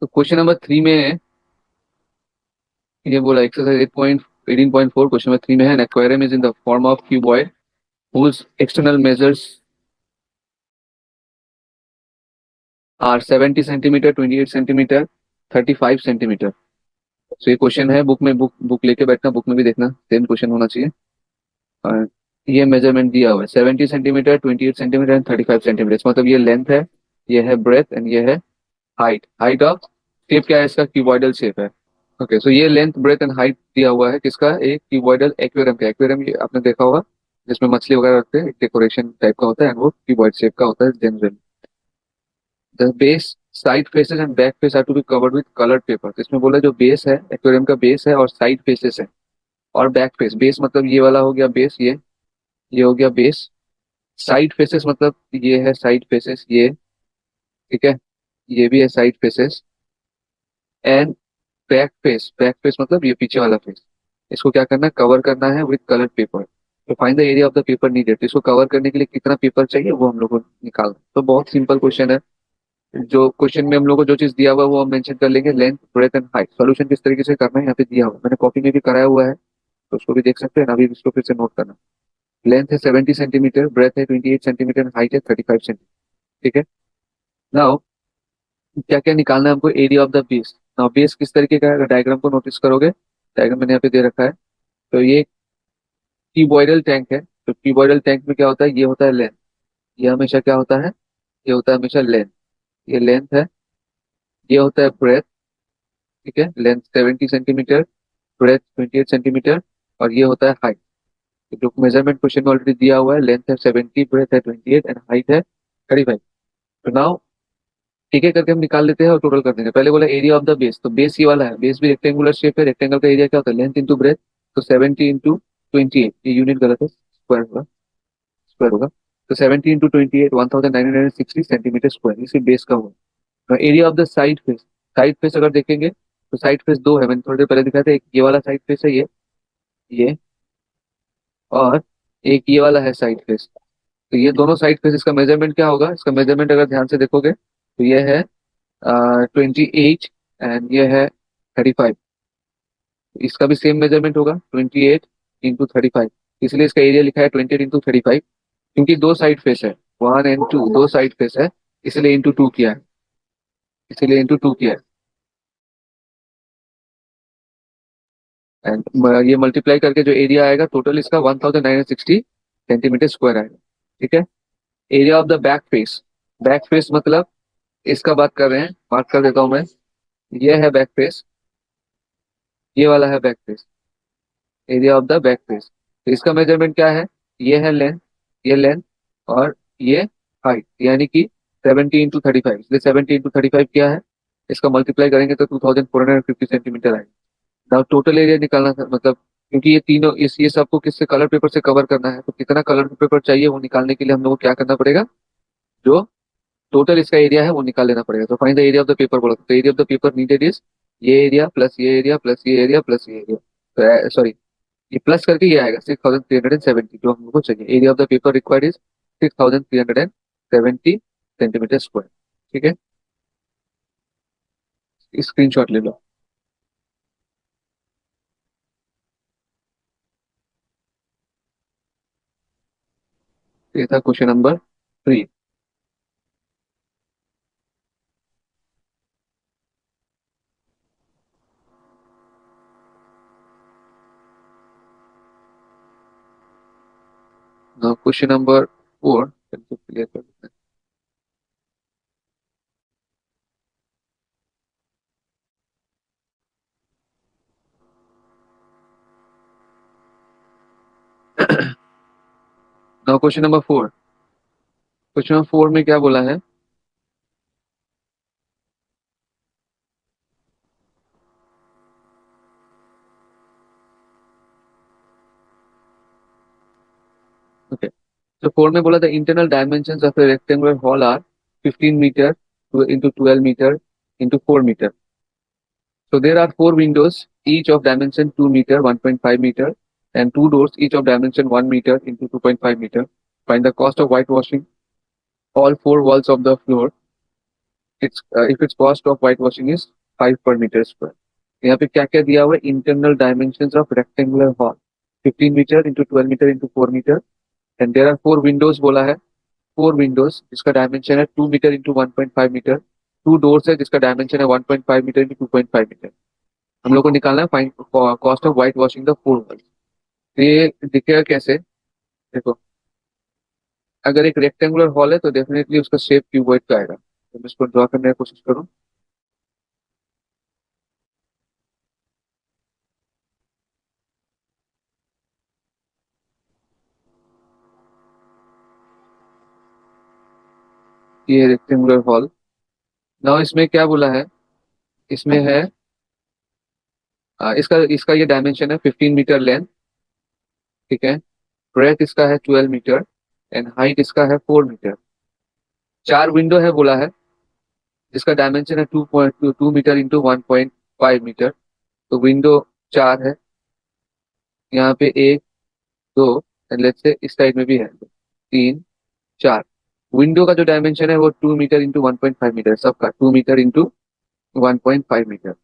तो question number 3 में ये बोला एक्सरसाइज 8.18.4 क्वेश्चन नंबर 3 में है, an aquarium is in the form of cuboid whose external measures are 70 centimetre, 28 centimetre, 35 centimetre. तो ये क्वेश्चन है, बुक में बुक बुक लेके बैठना, बुक में भी देखना सेम क्वेश्चन होना चाहिए। और ये मेजरमेंट दिया हुआ है 70 सेंटीमीटर, 28 सेंटीमीटर एंड 35 सेंटीमीटर। मतलब ये लेंथ है, ये है ब्रेथ एंड ये है हाइट। हाइट ऑफ शेप क्या है इसका? क्यूबॉइडल शेप है। ओके, सो ये लेंथ ब्रेथ एंड हाइट दिया हुआ है किसका? एक क्यूबॉइडल एक्वेरियम का। एक्वेरियम ये आपने देखा होगा जिसमें मछली वगैरह रखते हैं, डेकोरेशन टाइप का होता है, and वो क्यूबॉइड शेप का होता है generally. The base, side faces and back face are to be covered with coloured paper. तो इसमें बोला जो बेस है, एक्वेरियम का बेस है और साइड फेसेस है और बैक फेस। बेस मतलब ये वाला हो गया बेस, ये हो गया बेस। साइड फेसेस मतलब ये है साइड फेसेस, ये ठीक है, ये भी है side faces. And back face मतलब ये पीछे वाला फेस। इसको क्या करना है? कवर करना है विद कलर पेपर। तो find the area of the paper needed. तो इसको कवर करने के लिए कितना पेपर चाहिए वो हम लोग को निकालना है। तो बहुत सिंपल क्वेश्चन है। जो क्वेश्चन में हम लोग को जो चीज दिया हुआ है वो हम मेंशन कर लेंगे, length breadth and height. Solution किस तरीके से करना है यहाँ पे दिया हुआ है, मैंने कॉपी में भी कराया हुआ है, तो उसको भी देख सकते हैं ना। अभी इसको फिर से नोट करना। लेंथ है 70 सेंटीमीटर, ब्रेथ है 28 सेंटीमीटर, हाइट है 35 सेंटीमीटर। ठीक है। नाउ क्या क्या निकालना है हमको? Area of the base. Now base किस तरीके का है? डायग्राम को नोटिस करोगे, डायग्राम मैंने यहाँ पे दे रखा है। तो ये क्यूबॉइडल टैंक है। तो क्यूबॉइडल टैंक में क्या होता है? ये होता है लेंथ। ये हमेशा क्या होता है? ये होता है हमेशा लेंथ। ये लेंथ है। ये होता है ब्रेथ। ठीक है, लेंथ 70 सेंटीमीटर, ब्रेथ 28 सेंटीमीटर, और ये होता है हाइट। तो जो मेजरमेंट क्वेश्चन में ऑलरेडी दिया हुआ है, लेंथ है 70, ब्रेथ है 28 एंड हाइट है 35। तो नाउ ठीक है करके हम निकाल लेते हैं और टोटल कर देंगे। पहले बोला एरिया ऑफ द बेस। तो बेस ये वाला है, बेस भी रेक्टेंगुलर शेप है। रेक्टेंगल का एरिया क्या होता है? Length into breadth. तो 70 इंटू 28, ये यूनिट गलत है, स्क्वायर होगा, स्क्वायर होगा। तो 70 इंटू 28, 1960 सेंटीमीटर स्क्वायर, इसी बेस का हुआ। Area of the side face. Side face अगर देखेंगे तो साइड फेस दो है, मैंने थोड़ी देर पहले दिखाया था। एक ये वाला साइड फेस है, ये और एक ये वाला है साइड फेस। तो ये दोनों साइड फेस, इसका मेजरमेंट क्या होगा? इसका मेजरमेंट अगर ध्यान से देखोगे तो ये है 28 एंड ये है 35। इसका भी सेम मेजरमेंट होगा 28 इंटू 35। इसलिए इसका एरिया लिखा है 28 इंटू 35, क्योंकि दो साइड फेस है, 1 एंड 2, दो साइड फेस है, इसलिए इंटू 2 किया है, इसीलिए इंटू 2 किया है। एंड ये मल्टीप्लाई करके जो एरिया आएगा टोटल इसका 1960 सेंटीमीटर स्क्वायर आएगा। ठीक है। Area of the back face. Back face मतलब इसका बात कर रहे हैं, बात कर देता हूं मैं। ये है बैक फेस, ये वाला है back face. Area of the back face, तो इसका मेजरमेंट क्या है? ये है लेंथ, ये लेंथ और ये हाइट, यानी कि 70 इंटू 35। इसलिए 70 इंटू 35 क्या है? इसका मल्टीप्लाई करेंगे तो 2450 सेंटीमीटर आएगा। नाउ टोटल एरिया निकालना था, मतलब क्योंकि ये तीनों इस ये सबको किससे? कलर पेपर से कवर करना है। तो कितना कलर पेपर चाहिए वो निकालने के लिए हम लोग को क्या करना पड़ेगा? जो टोटल इसका एरिया है वो निकाल लेना पड़ेगा। तो find the area of the paper बोला, तो area of the paper needed is ये एरिया प्लस ये एरिया प्लस ये एरिया प्लस ये एरिया। तो सॉरी, ये प्लस करके ये आएगा 6370, जो हम लोग को चाहिए। Area of the paper required is 6370 centimetre square. ठीक है, स्क्रीनशॉट ले लो। तो ये था question number 3। Now question number 4 clear कर देते हैं। Now question number 4। Question number 4 में क्या बोला है? ओके, तो 4 में बोला था internal dimension of a rectangular hall are 15 metre into 12 metre into 4 metre. So there are four windows, each of dimension 2 meter, 1.5 meter, and two doors, each of dimension 1 meter into 2.5 meter. Find the cost of whitewashing all four walls of the floor it's if it's cost of white washing is 5 per meter square। यहाँ पे क्या क्या दिया हुआ है, internal dimension of rectangular hall 15 metre into 12 metre into 4 metre, and there are 4 windows बोला है, 4 Windows जिसका डायमेंशन है 2 मीटर इंटू 1.5 मीटर, 2 डोर्स है जिसका डायमेंशन है 1.5 मीटर इंटू 2.5 मीटर। हम लोग को निकालना है fine cost of white washing the 4 wall. ये दिखेगा कैसे, देखो, अगर एक रेक्टेंगुलर हॉल है तो डेफिनेटली उसका शेप क्यूबॉइड का आएगा, तो मैं इसको ड्रॉ करने की कोशिश करूँ। ये रेक्टेंगुलर हॉल, नाउ इसमें क्या बोला है, इसमें है इसका इसका ये डायमेंशन है 15 मीटर लेंथ, ठीक है, ब्रेथ इसका है 12 मीटर, एंड हाइट इसका है 4 मीटर। 4 विंडो है बोला है जिसका डायमेंशन है 2.2 मीटर इंटू 1.5 मीटर, तो विंडो 4 है, यहाँ पे एक, दो, एंड लेट्स से इस साइड में भी है, तीन, चार। विंडो का जो डायमेंशन है वो 2 मीटर इंटू 1.5 मीटर, सबका 2 मीटर इंटू 1.5 मीटर।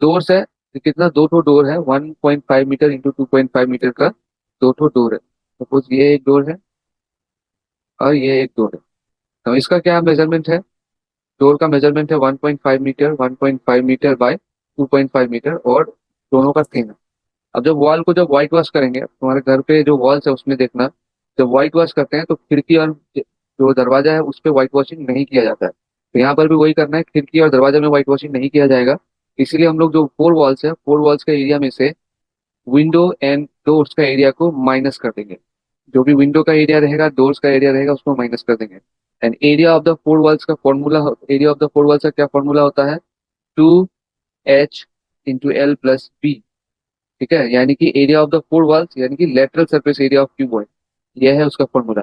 डोर्स है, तो कितना, दो ठो डोर है, 1.5 मीटर इंटू 2.5 मीटर का दो ठो डोर है। सपोज ये एक डोर है और ये एक डोर है, तो इसका क्या मेजरमेंट है, डोर का मेजरमेंट है 1.5 मीटर, 1.5 मीटर बाय 2.5 मीटर, और दोनों का थिन है। अब जब वॉल को जब व्हाइट वॉश करेंगे, तुम्हारे घर पे जो वॉल्स है उसमें देखना, जब व्हाइट वॉश करते हैं तो खिड़की और जो दरवाजा है उस पर व्हाइट वॉशिंग नहीं किया जाता है, तो यहाँ पर भी वही करना है, खिड़की और दरवाजा में व्हाइट वॉशिंग नहीं किया जाएगा। इसलिए हम लोग जो 4 वॉल्स है, 4 वॉल्स के एरिया में से विंडो एंड डोर्स का एरिया को माइनस कर देंगे। जो भी विंडो का एरिया रहेगा, डोर्स का एरिया रहेगा, उसको माइनस कर देंगे। And area of the 4 walls का formula, area of the 4 walls का क्या फॉर्मूला होता है, 2H into L plus B। ठीक है, यानी कि एरिया ऑफ द 4 वॉल्स यानी कि lateral surface area of cuboid, यह है उसका formula.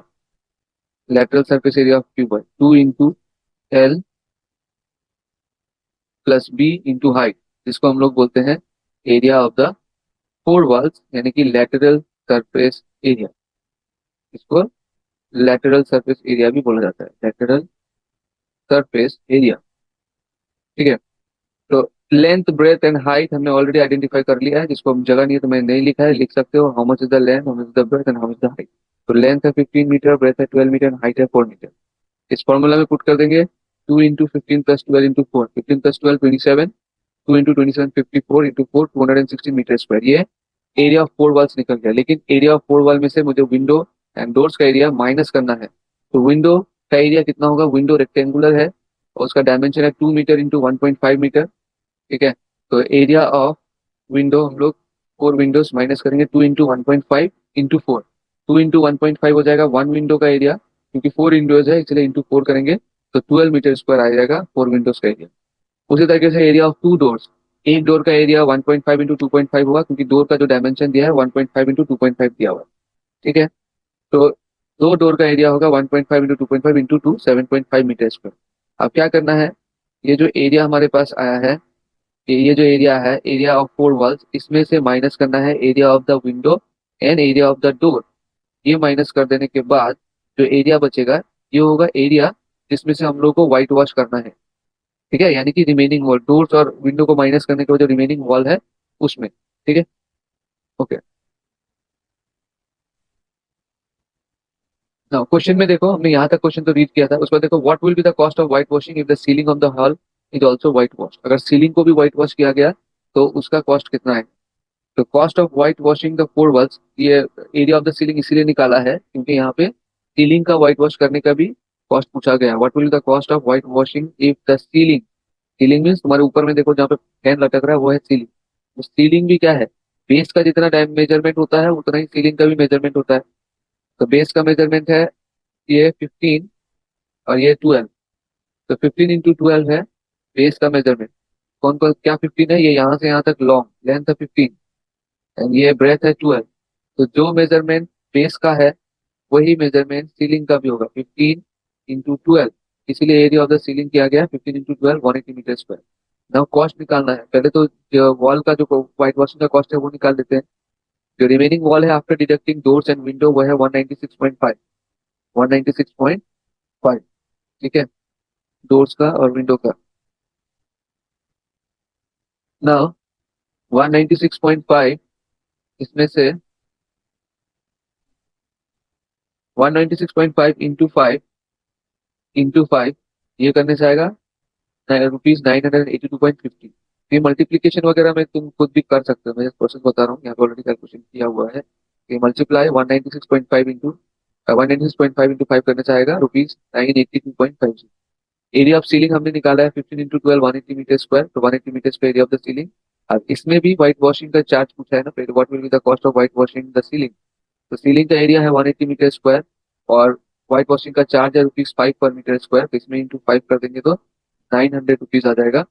Lateral surface area of cuboid 2 into L plus B into height, जिसको हम लोग बोलते हैं एरिया ऑफ द 4 वॉल्स यानी कि लेटरल सरफेस एरिया। इसको लेटरल सरफेस एरिया भी बोला जाता है, लेटरल सरफेस एरिया। ठीक है, तो लेंथ ब्रेथ एंड हाइट हमने ऑलरेडी आइडेंटिफाई कर लिया है, जिसको हम जगह नहीं है तो मैंने नहीं लिखा है, लिख सकते हो, how much is the length, how much is the breadth and how much the height. तो लेंथ है 15 मीटर, ब्रेथ है 12 मीटर, हाइट है 4 मीटर। इस फॉर्मूला में पुट कर देंगे 2 into 15 plus 12 into 4, 15 plus 12 27, 2 into 27 54 into 4 216 metre square. ये area of 4 walls निकल गया, लेकिन एरिया ऑफ 4 वॉल में से मुझे विंडो एंड डोर्स का एरिया माइनस करना है। तो विंडो का एरिया कितना होगा, विंडो रेक्टेंगुलर है और उसका डायमेंशन है 2 मीटर इंटू 1.5 मीटर। ठीक है, तो एरिया ऑफ विंडो हम लोग 4 विंडोज माइनस करेंगे, 2 इंटू 1.5 इंटू 4, 2 इंटू 1.5 हो जाएगा 1 विंडो का एरिया, क्योंकि 4 विंडोज है इसलिए इंटू 4 करेंगे, तो 12 मीटर स्क्वायर आ जाएगा 4 विंडोज का एरिया। उसी तरीके से एरिया ऑफ 2 डोर्स, एक डोर का एरिया 1.5 इंटू 2.5 होगा, क्योंकि डोर का जो डायमेंशन दिया है 1.5 इंटू 2.5 दिया हुआ है। ठीक है, तो दो डोर का एरिया होगा 1.5 इंटू 2.5 इंटू 2 7.5 मीटर स्क्वायर। अब क्या करना है, ये जो एरिया हमारे पास आया है, ये जो एरिया है, एरिया ऑफ 4 वॉल्स, इसमें से माइनस करना है area of the window and area of the door. ये माइनस कर देने के बाद जो एरिया बचेगा, ये होगा एरिया जिसमें से हम लोग को व्हाइट वॉश करना है। ठीक है, यानी कि रिमेनिंग वॉल, डोर्स और विंडो को माइनस करने के बाद जो रिमेनिंग वॉल है उसमें। ठीक है, ओके। ना क्वेश्चन में देखो, हमने यहाँ तक क्वेश्चन तो रीड किया था, उसके बाद देखो, what will be the cost of white washing if the ceiling of the hall is also white wash. अगर सीलिंग को भी व्हाइट वॉश किया गया तो उसका कॉस्ट कितना है। तो cost of white washing the 4 walls, ये एरिया ऑफ द सीलिंग इसीलिए निकाला है क्योंकि यहाँ पे सीलिंग का व्हाइट वॉश करने का भी कॉस्ट पूछा गया है। What will the cost of white washing if the ceiling, ceiling means तुम्हारे ऊपर में देखो जहाँ पे फैन लटक रहा है वो है सीलिंग। तो सीलिंग भी क्या है, बेस का जितना टाइम मेजरमेंट होता है उतना ही सीलिंग का भी मेजरमेंट होता है। तो बेस का मेजरमेंट है ये 15 और ये 12, तो 15 इंटू 12 है बेस का मेजरमेंट। कौन कौन क्या 15 है, ये यहाँ से यहाँ तक लॉन्ग लेंथ है 15, एंड ये ब्रेथ है 12। तो जो मेजरमेंट बेस का है वही मेजरमेंट सीलिंग का भी होगा, 15 इंटू 12। इसीलिए एरिया ऑफ द सीलिंग किया गया 15 into 12 180 metre square. Now cost निकालना है, पहले तो जो वॉल का जो व्हाइट वॉशिंग का कॉस्ट है वो निकाल देते हैं। जो रिमेनिंग वॉल है after deducting doors and window वो है 196.5, 196.5। ठीक है, डोर्स का और विंडो का। नाउ 196.5 इसमें से 196.5 इंटू फाइव ये करने से आएगा ₹982.50। ये मल्टीप्लीकेशन वगैरह में तुम खुद भी कर सकते हो, मैं प्रोसेस बता रहा हूँ, यहाँ पे ऑलरेडी कैलकुलेशन किया हुआ है। ये मल्टीप्लाई 196.5 इंटू 196.5 इंटू फाइव करने से आएगा ₹982.50। एरिया ऑफ सीलिंग हमने निकाला है 15 × 12 180 मीटर स्क्वायर, तो 180 metre square area of the ceiling. अब इसमें भी व्हाइट वॉशिंग का चार्ज पूछा है ना, फिर what will be the cost of white washing the ceiling. तो सीलिंग का एरिया है 180 मीटर स्क्वायर और व्हाइट वॉशिंग का चार्ज है ₹5 पर मीटर स्क्वायर, तो इसमें इंटू फाइव कर देंगे तो ₹900 आ जाएगा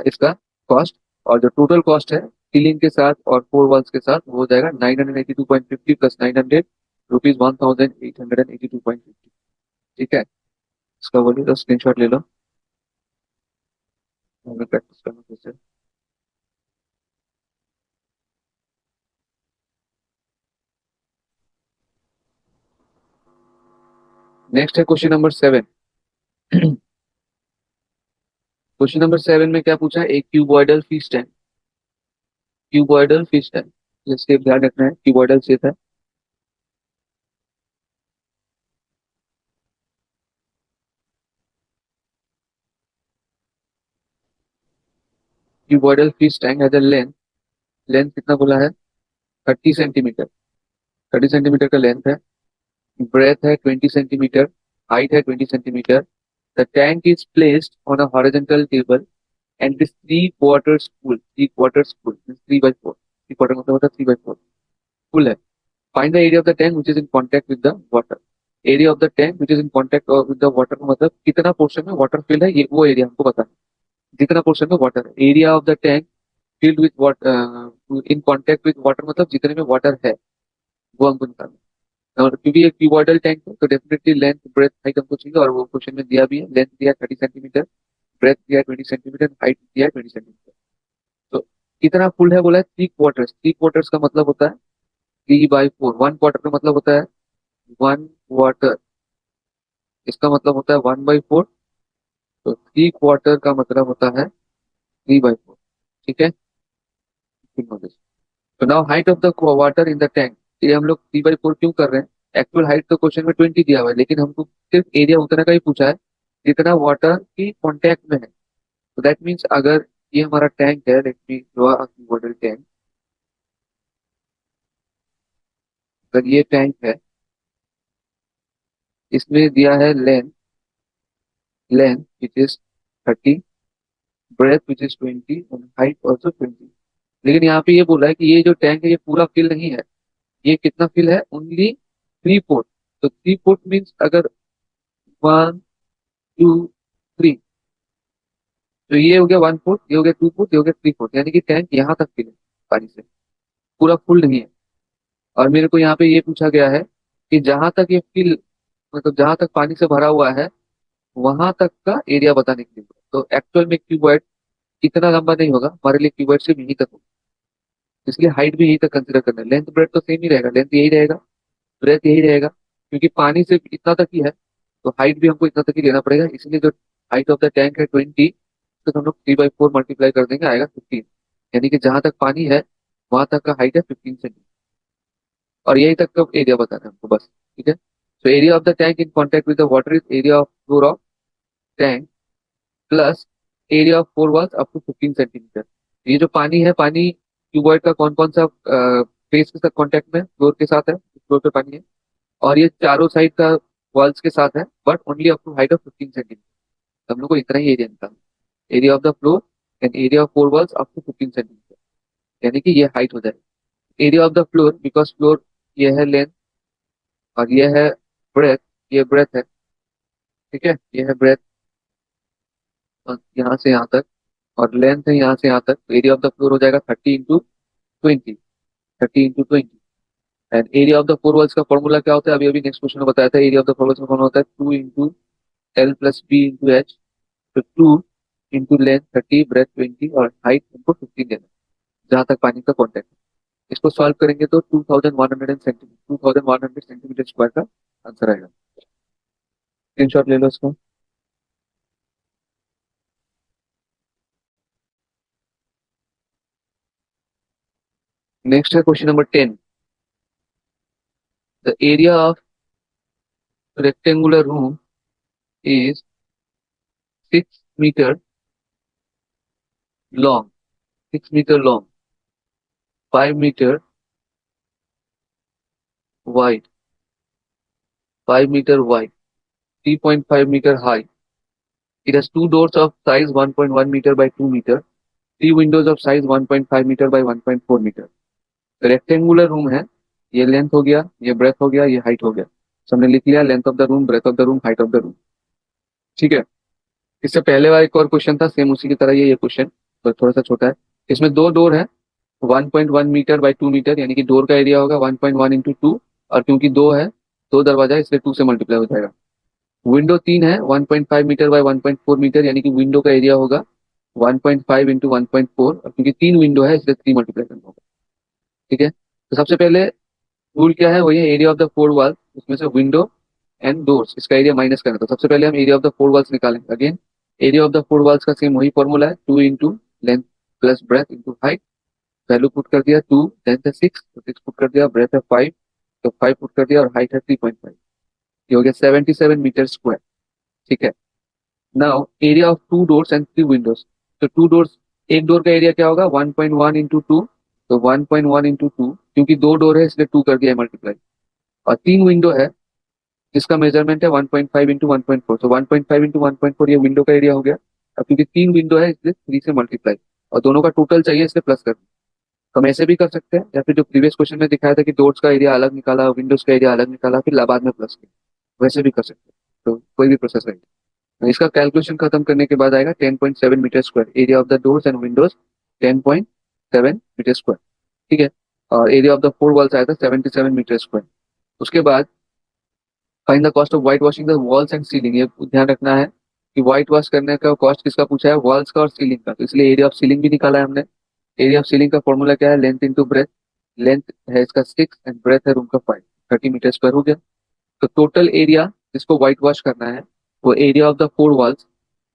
इसका कॉस्ट। और जो टोटल कॉस्ट है सीलिंग के साथ और फोर वॉल्स के साथ वो हो जाएगा 982.50 प्लस 900 ₹1882.50। ठीक है, इसका बोलिए तो स्क्रीनशॉट ले लो, हमें प्रैक्टिस करना फिर से। नेक्स्ट है क्वेश्चन नंबर 7। क्वेश्चन नंबर 7 में क्या पूछा है, एक cuboidal fish tank. Cuboidal fish tank, इसके ध्यान रखना है क्यूबॉइडल शेप है। Cuboidal fish tank has a length, length कितना बोला है 30 सेंटीमीटर, 30 सेंटीमीटर का लेंथ है। ब्रेथ है 20 सेंटीमीटर, हाइट है 20 centimetre. The tank is placed on a horizontal table and this three quarters full, three quarters full 3/4, three quarter मतलब होता है 3/4 फुल है। Find the area of the tank which is in contact with the water. Area of the tank which is in contact with the water मतलब कितना portion में water fill है, ये वो एरिया हमको बताना है। जितना पोर्शन में वाटर है, area of the tank filled with water in contact with water मतलब जितने में वाटर है वो हमको निकालना है। और क्योंकि ये क्यूबॉइडल टैंक है तो डेफिनेटली लेंथ ब्रेथ हाइट हमको चाहिए, और वो क्वेश्चन में दिया भी है, लेंथ दिया 30 सेंटीमीटर, ब्रेथ दिया 20 सेंटीमीटर, हाइट दिया 20 सेंटीमीटर। तो कितना फुल है बोला है, थ्री क्वार्टर्स। थ्री क्वार्टर्स का मतलब होता है 3/4। वन क्वार्टर का मतलब होता है वन क्वार्टर, इसका मतलब होता है 1/4। तो थ्री क्वार्टर का मतलब होता है 3/4। ठीक है, तो now height of the water in the tank. ये हम लोग 3/4 क्यों कर रहे हैं, एक्चुअल हाइट तो क्वेश्चन में 20 दिया हुआ है, लेकिन हमको सिर्फ एरिया उतना का ही पूछा है जितना वाटर की कॉन्टेक्ट में है। तो दैट मीन्स अगर ये हमारा टैंक है, let me draw a water tank. अगर ये टैंक है, इसमें दिया है length, length which is 30, breadth which is 20 और हाइट ऑल्सो 20। लेकिन यहाँ पे ये बोला है कि ये जो टैंक है ये पूरा फिल नहीं है। ये कितना फिल है, ओनली 3/4। तो 3/4 मीन्स अगर 1 2 3, तो ये हो गया 1/4, ये हो गया 2/4, ये हो गया 3/4, यानी कि टैंक यहाँ तक फिल है पानी से, पूरा फुल नहीं है। और मेरे को यहाँ पे ये पूछा गया है कि जहां तक ये फिल मतलब जहां तक पानी से भरा हुआ है वहां तक का एरिया बताने के लिए। तो एक्चुअल में क्यूबॉइड इतना लंबा नहीं होगा हमारे लिए, क्यूबॉइड सिर्फ यहीं तक होगा, इसलिए हाइट भी यहीं तक कंसिडर करना है। लेंथ ब्रेथ तो सेम ही रहेगा, लेंथ यही रहेगा, ब्रेथ यही रहेगा, क्योंकि पानी सिर्फ इतना तक ही है, तो हाइट भी हमको इतना तक ही लेना पड़ेगा। इसलिए जो हाइट ऑफ द टैंक है 20, तो हम लोग 3/4 मल्टीप्लाई कर देंगे, आएगा 15। यानी कि जहां तक पानी है वहां तक का हाइट है 15 सेंटीमीटर, और यही तक का एरिया बताना है हमको बस। ठीक है, तो area of the tank in contact with the water is area of floor of tank plus area of four walls up to 15 centimetre. ये जो पानी है, पानी क्यूबॉइड का कौन कौन सा फेस के साथ कॉन्टेक्ट में, फ्लोर के साथ है, फ्लोर पे पानी है, और ये चारों साइड का वॉल्स के साथ है, but only up to height of 15 centimetre. हम लोग को इतना ही एरिया निकालना, area of the floor and area of four walls up to 15 centimetre, यानी कि ये हाइट हो जाएगी। Area of the floor, because floor ये है लेंथ और ये है ब्रेथ, ये ब्रेथ है। ठीक है, ये है ब्रेथ यहाँ से यहाँ तक, और लेंथ है यहाँ से यहाँ तक। तो एरिया ऑफ द फ्लोर हो जाएगा 30 × 20, 30 × 20। And area of the four walls का फॉर्मूला क्या होता है, अभी अभी नेक्स्ट क्वेश्चन में बताया था। Area of the four walls का फॉर्मूला होता है 2 × L + B × H। तो 2 × लेंथ 30, ब्रेथ 20 और हाइट हमको 15 देना है, जहां तक पानी का कॉन्टेक्ट है। इसको सॉल्व करेंगे तो 2100 सेंटीमीटर स्क्वायर का आंसर आएगा। स्क्रीनशॉट ले लो इसको। नेक्स्ट है question number 10। The area of rectangular room is 6 meter long, 6 meter long, 5 meter wide, 5 meter wide, 3.5 meter high. It has two doors of size 1.1 meter by 2 meter, three windows of size 1.5 meter by 1.4 meter. Rectangular room है, ये length हो गया, ये breath हो गया, ये height हो गया। तो हमने लिख लिया length of the room, breadth of the room, height of the room. ठीक है। इससे पहले वाला एक और क्वेश्चन था सेम उसी की तरह ये क्वेश्चन, तो थोड़ा सा छोटा है। इसमें दो डोर है 1.1 मीटर बाई 2 मीटर, यानी कि डोर का एरिया होगा 1.1 इंटू 2, और क्योंकि दो है, दो दरवाजा है, इसलिए 2 से मल्टीप्लाई हो जाएगा। विंडो तीन है 1.5 मीटर बाई 1.4 मीटर, यानी कि विंडो का एरिया होगा 1.5 इंटू 1.4, और क्योंकि तीन विंडो है इसलिए 3 मल्टीप्लाई करना होगा। ठीक है। तो सबसे पहले रूल क्या है, वही है area of the four wall, उसमें से विंडो एंड डोर्स इसका एरिया माइनस करना। तो सबसे पहले हम area of the four walls निकालेंगे। Again area of the four walls का सेम वही फॉर्मूला है, 2 into length plus breadth into height. Value put कर दिया 2, लेंथ है 6 तो 6 पुट कर दिया, ब्रेथ है 5 तो 5 पुट कर दिया, और हाइट है 3.5। ये हो गया 77 मीटर स्क्वायर। ठीक है। Now area of two doors and three windows. तो टू डोर्स, एक डोर का एरिया क्या होगा 1.1 इंटू टू, तो 1.1 इंटू टू, क्योंकि दो डोर है इसलिए 2 कर दिया मल्टीप्लाई। और तीन विंडो है जिसका मेजरमेंट है 1.5 इंटू 1.4, तो 1.5 इंटू 1.4 ये विंडो का एरिया हो गया। अब क्योंकि तीन विंडो है इसलिए 3 से मल्टीप्लाई, और दोनों का टोटल चाहिए इसलिए प्लस कर। तो हम ऐसे भी कर सकते हैं, या फिर जो प्रीवियस क्वेश्चन में दिखाया था कि डोर्स का एरिया अलग निकाला, विंडोज का एरिया अलग निकाला, फिर बाद में प्लस किया, वैसे भी कर सकते हैं। तो कोई भी प्रोसेस रहेगा। इसका कैलकुलेशन खत्म करने के बाद आएगा 10.7 metre square, area of the doors and windows 10.7 metre square. ठीक है। और area of the four walls आया था 77 मीटर स्क्वायर। उसके बाद find the cost of white washing the walls and ceiling. ये ध्यान रखना है कि व्हाइट वॉश करने का कॉस्ट किसका पूछा है, वॉल्स का और सीलिंग का, तो इसलिए एरिया ऑफ सीलिंग भी निकाला है हमने। एरिया ऑफ सीलिंग का फॉर्मूला क्या है, लेंथ इंटू ब्रेथ। लेंथ है इसका 6 एंड ब्रेथ है रूम का 5, 30 मीटर स्क्वायर हो गया। तो टोटल एरिया जिसको व्हाइट वॉश करना है वो area of the four walls,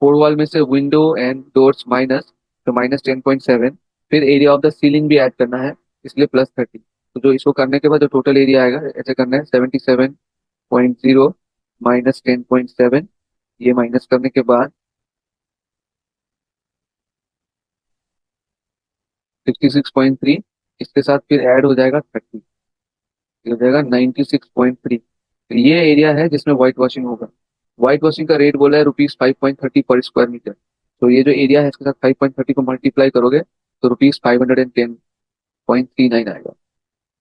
four wall में से विंडो एंड डोर्स माइनस, तो माइनस 10.7, फिर एरिया ऑफ द सीलिंग भी ऐड करना है इसलिए प्लस 30। तो जो इसको करने के बाद जो टोटल एरिया आएगा ऐसे करना है 77.0 माइनस 10.7, ये माइनस करने के बाद 66.3, इसके साथ फिर ऐड हो जाएगा 30, हो जाएगा 96.3। तो ये एरिया है जिसमें व्हाइट वॉशिंग होगा। व्हाइट वॉशिंग का रेट बोला है ₹5.30 पर स्क्वायर मीटर। तो ये जो एरिया है इसके साथ 5.30 को मल्टीप्लाई करोगे तो ₹510.39 आएगा।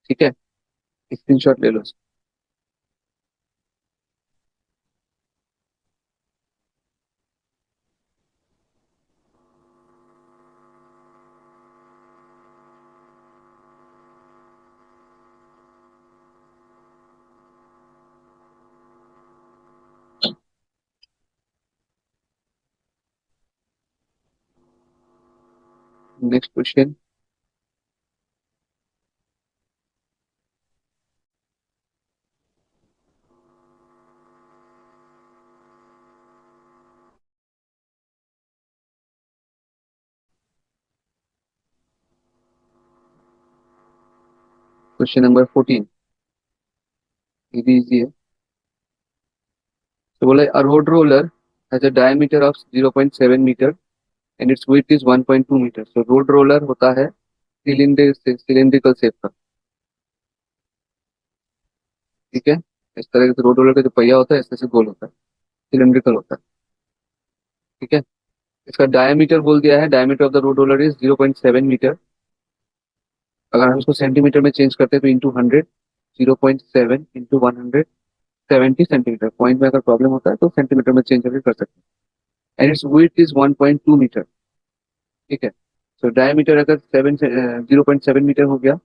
ठीक है। स्क्रीनशॉट ले लो। Next question. क्वेश्चन नंबर 14, ये भी इजी है। तो बोला a road roller has a diameter of 0.7 metre and it's width is 1.2 metre. तो रोड रोलर होता है सिलिंड्रिकल शेप का। ठीक है। इस तरह के रोड रोलर का जो पहिया होता है इस तरह से गोल होता है, सिलिंड्रिकल होता है। ठीक है। इसका डायमीटर बोल दिया है, diameter of the road roller is 0.7 metre. अगर हम इसको सेंटीमीटर में चेंज करते हैं तो इंटू 100, 0.7 इंटू 170 सेंटीमीटर। पॉइंट में अगर प्रॉब्लम होता है तो सेंटीमीटर में चेंज करके कर सकते हैं। And it's width is 1.2 metre. ठीक है। तो डायमीटर अगर 0.7 मीटर हो गया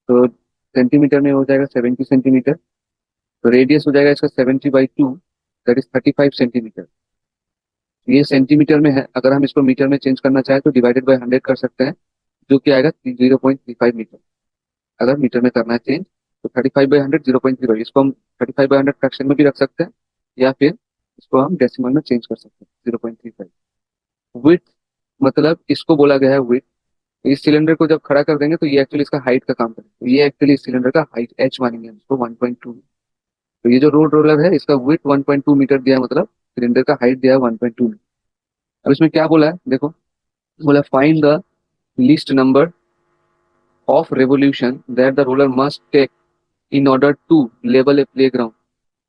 तो सेंटीमीटर में हो जाएगा 70 सेंटीमीटर। तो रेडियस हो जाएगा इसका 70/2, दैट इज 35 सेंटीमीटर। ये सेंटीमीटर में है, अगर हम इसको मीटर में चेंज करना चाहें तो डिवाइडेड बाय 100 कर सकते हैं, जो कि आएगा 0.35 मीटर। अगर मीटर में करना है चेंज तो 35/100 0.0, इसको हम 35/100 फ्रैक्शन में भी रख सकते हैं, या फिर इसको हम डेसिमल में चेंज कर सकते हैं 0.35। विथ मतलब इसको बोला गया है विथ, इस सिलेंडर को जब खड़ा कर देंगे तो ये एक्चुअली इसका हाइट का काम करेगा, तो ये एक्चुअली इस सिलेंडर का हाइट एच मानेंगे हम इसको 1.2। तो ये जो रोड रोलर है इसका विड्थ 1.2 मीटर दिया है, मतलब सिलेंडर का हाइट दिया है 1.2 मीटर। अब इसमें क्या बोला है देखो, बोला find the least number of revolution that the roller must take in order to level a play ground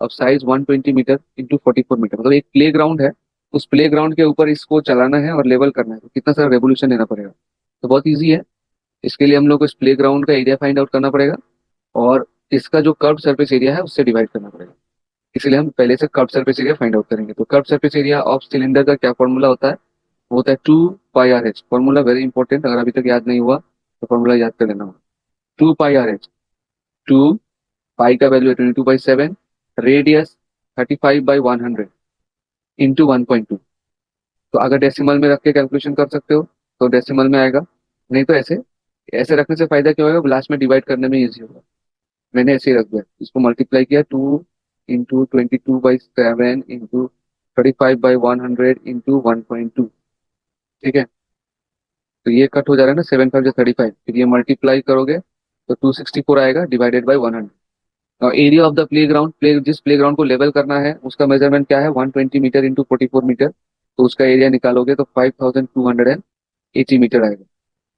of size 120 metre into 44 metre. मतलब एक प्ले ग्राउंड है, उस प्ले ग्राउंड के ऊपर इसको चलाना है और लेवल करना है, तो कितना सारा रेवोल्यूशन लेना पड़ेगा। तो बहुत ईजी है, इसके लिए हम लोग को इस प्ले ग्राउंड का एरिया फाइंड आउट करना पड़ेगा और इसका जो कर्व सरफेस एरिया है उससे डिवाइड करना पड़ेगा। इसलिए हम पहले से curve surface area find out करेंगे। तो curve surface area of cylinder का क्या फॉर्मूला होता है, वो होता है 2 pi R H. Formula very important, अगर अभी तक याद नहीं हुआ तो फॉर्मूला याद कर लेना होगा। 2 पाई आर एच, 2 पाई का वैल्यू है 22/7, रेडियस 35/100 इंटू 1.2। तो अगर डेसिमल में रख के कैलकुलेशन कर सकते हो तो डेसिमल में आएगा, नहीं तो ऐसे ऐसे रखने से फायदा क्या होगा, लास्ट में डिवाइड करने में ईजी होगा। मैंने ऐसे ही रख दिया, इसको मल्टीप्लाई किया 2 इंटू 22/7 इंटू 35/100 इंटू 1.2। ठीक है, तो ये कट हो जा रहा है ना, 7×5 = 35, फिर ये मल्टीप्लाई करोगे तो 264 आएगा डिवाइडेड बाई 100। और area of the play ground, जिस प्ले ग्राउंड को लेवल करना है उसका मेजरमेंट क्या है, 120 मीटर इंटू 44 मीटर। तो उसका एरिया निकालोगे तो 5280 मीटर आएगा,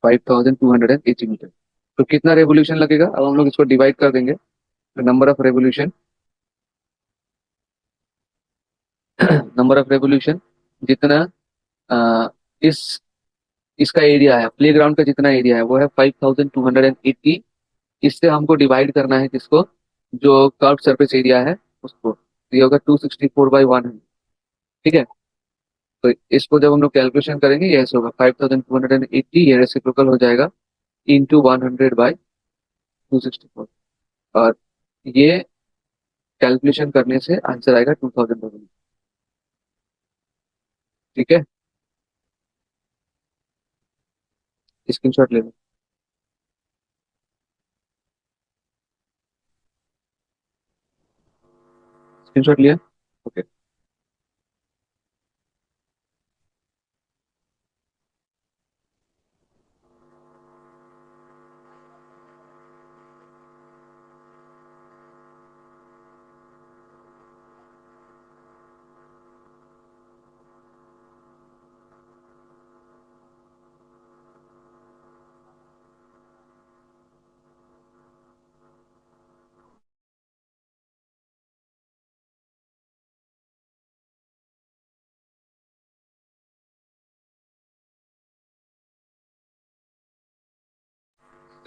5280 मीटर। तो कितना रेवोल्यूशन लगेगा, अब हम लोग इसको डिवाइड कर देंगे। तो number of revolution number of revolution जितना अ, इस इसका एरिया है, प्ले ग्राउंड का जितना एरिया है वो है 5280। इससे हमको डिवाइड करना है किसको, जो कर्व सरफेस एरिया है उसको, तो ये होगा 264/100। ठीक है, तो इसको जब हम लोग कैलकुलेशन करेंगे ये ऐसे होगा 5280, ये रेसिप्रोकल हो जाएगा इंटू 100/264। और ये कैलकुलेशन करने से आंसर आएगा 2000। ठीक है, स्क्रीनशॉट ले लो। स्क्रीनशॉट लिया, okay.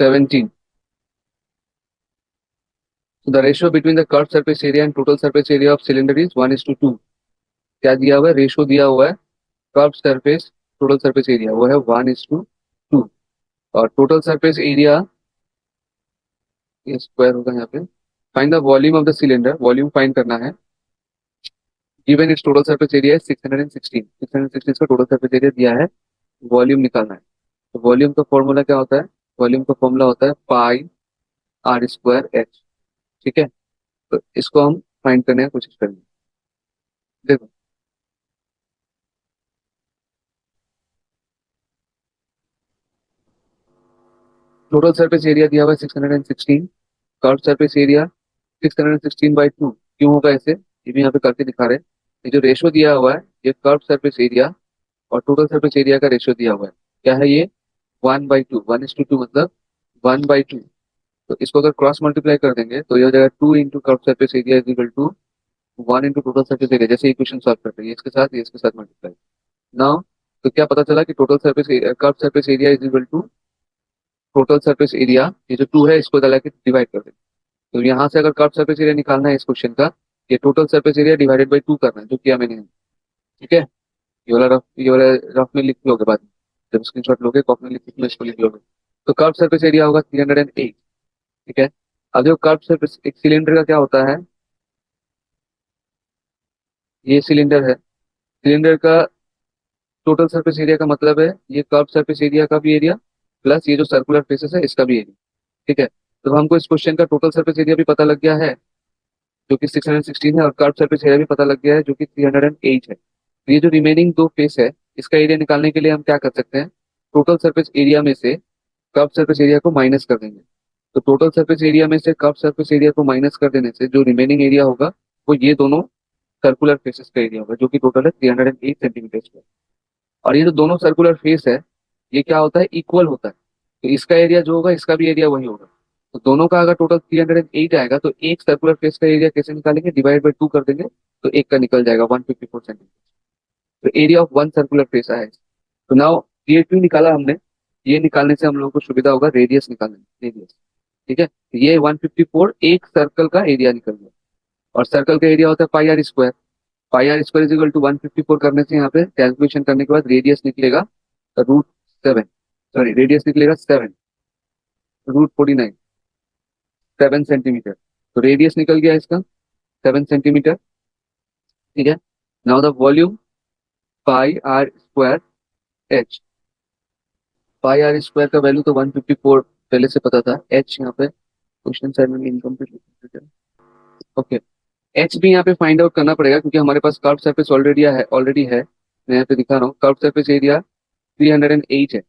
17। So the ratio between the curved surface area and total surface area of cylinder is 1:2। क्या दिया हुआ है, रेशो दिया हुआ है, curve surface total surface area वो है 1:2। और टोटल सरफेस एरिया ये स्क्वायर होगा यहाँ पे। Find the volume of the cylinder, volume find करना है। Given it's total surface area है 616, 616 का टोटल सरफेस एरिया दिया है, वॉल्यूम निकालना है। तो वॉल्यूम का फॉर्मूला क्या होता है, वॉल्यूम का फॉर्मूला होता है πr²h। ठीक है, तो इसको हम फाइंड करने की कोशिश करेंगे। देखो, टोटल सरफेस एरिया दिया हुआ है 616, कर्व सरफेस एरिया 616/2। क्यों होगा ऐसे, ये भी यहाँ पे करके दिखा रहे हैं। ये जो रेशो दिया हुआ है ये कर्व सरफेस एरिया और टोटल सरफेस एरिया का रेशो दिया हुआ है, क्या है ये 1/2, 1:2 मतलब 1/2। तो इसको अगर क्रॉस मल्टीप्लाई कर देंगे तो ये हो जाएगा 2 into curve surface area is equal to 1 into total surface area. जैसे इक्वेशन सॉल्व करते हैं, ये इसके साथ ये इसके साथ मल्टीप्लाई नाउ, तो क्या पता चला कि total surface curve surface area is equal to total surface area, ये जो 2 है इसको डाला के डिवाइड कर देंगे। तो यहाँ से अगर कर्व सरफेस एरिया निकालना है इस क्वेश्चन का, ये total surface area divided by 2 करना है, जो किया मैंने। ठीक है, ये वाला रफ में लिख लोगे बाद में, जब स्क्रीनशॉट लोगे कॉपी में लिख के इसको लिख लोगे। तो कर्व सरफेस एरिया होगा 308। ठीक है, अब जो कर्व सरफेस एक सिलेंडर का क्या होता है, ये सिलेंडर है, सिलेंडर का टोटल सरफेस एरिया का मतलब है ये कर्व सरफेस एरिया का भी एरिया प्लस ये जो सर्कुलर फेसेस है इसका भी एरिया। ठीक है, तो हमको इस क्वेश्चन का टोटल सरफेस एरिया भी पता लग गया है जो कि 616 है, और कर्व सरफेस एरिया भी पता लग गया है जो कि 308 है। तो ये जो रिमेनिंग 2 फेस है इसका एरिया निकालने के लिए हम क्या कर सकते हैं, टोटल सरफेस एरिया में से कर्व सरफेस एरिया को माइनस कर देंगे। तो टोटल सरफेस एरिया में से कर्व सरफेस एरिया को माइनस कर देने से जो रिमेनिंग एरिया होगा वो ये दोनों सर्कुलर फेसेस का एरिया होगा, जो कि टोटल है 308 सेंटीमीटर। और ये जो दोनों सर्कुलर फेस है, ये क्या होता है, इक्वल होता है। तो इसका एरिया जो होगा इसका भी एरिया वही होगा। तो दोनों का अगर टोटल 308 आएगा तो एक सर्कुलर फेस का एरिया कैसे निकालेंगे, डिवाइड बाई 2 कर देंगे, तो एक का निकल जाएगा 154 सेंटीमीटर। तो area of one circular face आया। तो नाउ ये क्यों निकाला हमने, ये निकालने से हम लोगों को सुविधा होगा रेडियस निकालने में, रेडियस। ठीक है, ये 154 एक सर्कल का एरिया निकल गया। और सर्कल का एरिया होता है pi are square. Pi are square is equal to 154 करने से यहाँ पे कैलकुलेशन करने के बाद रेडियस निकलेगा √7। सॉरी, रेडियस निकलेगा 7, √49, 7 सेंटीमीटर। तो रेडियस निकल गया इसका 7 सेंटीमीटर। ठीक है, now the volume pi are square h. Pi are square का वैल्यू तो 154 पहले से पता था। एच यहाँ पे क्वेश्चन साइड में इनकम्प्लीट। ओके, एच भी यहाँ पे फाइंड आउट करना पड़ेगा क्योंकि हमारे पास कर्व सरफेस ऑलरेडी है। मैं यहाँ पे दिखा रहा हूँ, कर्व सरफेस एरिया 308 है।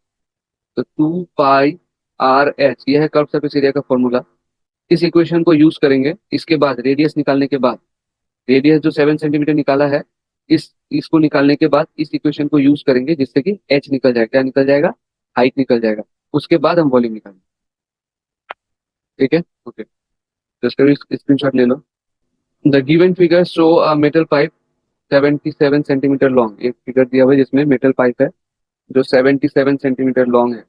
तो 2 पाई आर एच, यह है कर्व सरफेस एरिया का फॉर्मूला। इस इक्वेशन को यूज करेंगे, इसके बाद रेडियस निकालने के बाद, रेडियस जो 7 सेंटीमीटर निकाला है, इसको निकालने के बाद इस इक्वेशन को यूज करेंगे जिससे कि एच निकल जाएगा। क्या निकल जाएगा, हाइट निकल जाएगा। उसके बाद हम वॉल्यूम निकालेंगे। ठीक है, ओके, तो इसका भी स्क्रीनशॉट ले लो। The given figure show a metal pipe 77 centimetre long. एक फिगर दिया हुआ है जिसमें मेटल पाइप है जो 77 सेंटीमीटर लॉन्ग है।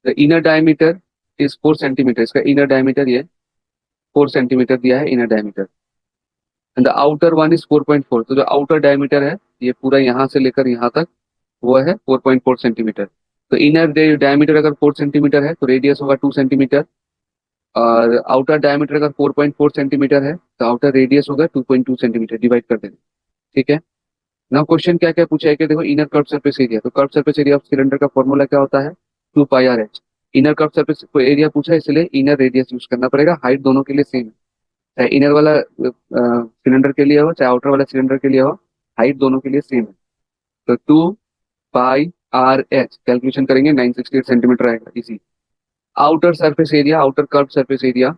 The inner diameter is 4 centimetre. इसका इनर डायमीटर ये 4 सेंटीमीटर दिया है, inner diameter. And the outer one is 4.4। तो जो आउटर डायमीटर है ये पूरा यहाँ से लेकर यहाँ तक वो है 4.4 सेंटीमीटर। तो इनर डायमीटर अगर 4 सेंटीमीटर है तो रेडियस होगा 2 सेंटीमीटर। और आउटर डायमीटर अगर 4.4 सेंटीमीटर है तो आउटर रेडियस होगा 2.2 सेंटीमीटर। डिवाइड कर देंगे। ठीक है, नाउ क्वेश्चन क्या क्या पूछा है कि देखो इनर कर्व सरफेस एरिया। तो curve surface area of cylinder का फॉर्मूला क्या होता है, 2 pi R H. Inner curve surface area पूछा है इसलिए इनर रेडियस यूज करना पड़ेगा। हाइट दोनों के लिए सेम है, चाहे इनर वाला सिलेंडर के लिए हो चाहे आउटर वाला सिलेंडर के लिए हो, हाइट दोनों के लिए सेम है। तो 2 पाई आर एच कैलकुलेशन करेंगे, 968 सेंटीमीटर आएगा इसी। Outer surface area, outer curve surface area,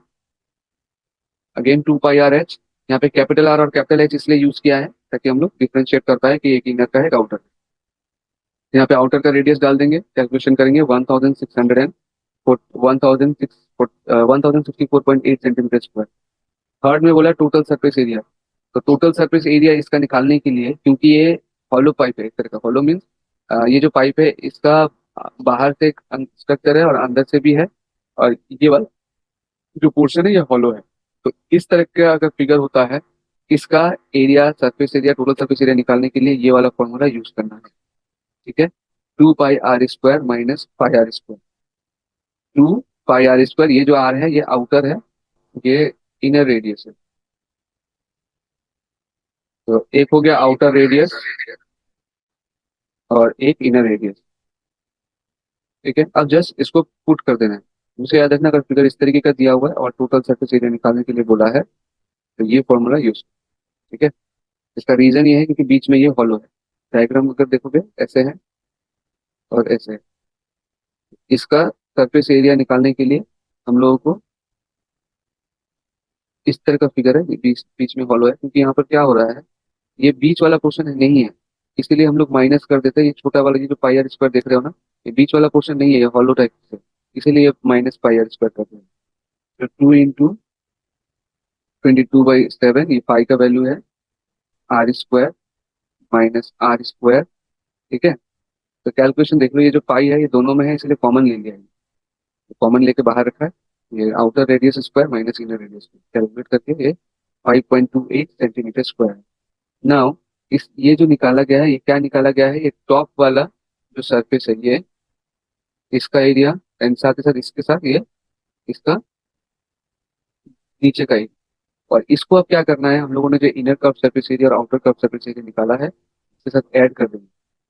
again 2 pi R H. यहाँ पे कैपिटल आर और कैपिटल एच इसलिए यूज किया है ताकि हम लोग डिफ्रेंशिएट कर पाए कि एक इनर का है एक आउटर। यहाँ पे आउटर का रेडियस डाल देंगे, कैलकुलेशन करेंगे 1664.8 सेंटीमीटर स्क्वायर। थर्ड में बोला टोटल सरफेस एरिया। तो टोटल सरफेस एरिया इसका निकालने के लिए, क्योंकि ये हॉलो पाइप है, एक तरह का हॉलो मीन्स ये जो पाइप है इसका बाहर से एक स्ट्रक्चर है और अंदर से भी है। और ये वाला जो पोर्शन है ये हॉलो है। तो इस तरह का अगर फिगर होता है, इसका area, surface area, total surface area निकालने के लिए ये वाला फॉर्मूला यूज करना है। ठीक है, 2 pi are square minus pi are square. 2 pi are square, ये जो आर है ये आउटर है, ये इनर रेडियस है। तो एक हो गया आउटर रेडियस और एक इनर रेडियस। ठीक है, अब जस्ट इसको पुट कर देना है। मुझे याद रखना, अगर फिगर इस तरीके का दिया हुआ है और टोटल सरफेस एरिया निकालने के लिए बोला है तो ये फॉर्मूला यूज। ठीक है, इसका रीजन ये है क्योंकि बीच में ये हॉलो है। डायग्राम अगर देखोगे ऐसे है और ऐसे है। इसका सरफेस एरिया निकालने के लिए हम लोगों को इस तरह का फिगर है, ये बीच बीच में हॉलो है क्योंकि यहाँ पर क्या हो रहा है, ये बीच वाला पोर्शन नहीं है, इसीलिए हम लोग माइनस कर देते हैं। ये छोटा वाला, ये जो पाई आर स्क्वायर देख रहे हो ना, ये बीच वाला पोर्शन नहीं है, ये हॉलो टाइप से, इसीलिए ये माइनस पाई आर स्क्वायर कर रहे हैं। तो 2 × 22/7, ये पाई का वैल्यू है, r square minus r square. ठीक है, तो कैलकुलेशन देख लो, ये जो पाई है ये दोनों में है इसलिए कॉमन ले लिया है। कॉमन लेके बाहर रखा है, ये outer radius square minus inner radius calculate करके ये 5.28 सेंटीमीटर स्क्वायर। नाउ इस ये जो निकाला गया है, ये क्या निकाला गया है, ये टॉप वाला जो सरफेस है ये, इसका एरिया, एंड साथ ही साथ इसके साथ ये इसका नीचे का एरिया। और इसको अब क्या करना है, हम लोगों ने जो इनर कर्व सरफेस एरिया और आउटर कर्व सरफेस एरिया निकाला है इसके साथ ऐड कर देंगे।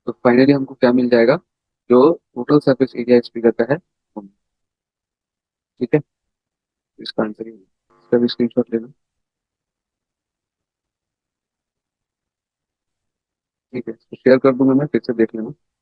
तो फाइनली हमको क्या मिल जाएगा, जो टोटल सरफेस एरिया इस फिगर का है वो। ठीक है, इसका आंसर ही है। इसका भी स्क्रीनशॉट लेना। ठीक है, शेयर कर दूंगा मैं, फिर से देख लेना।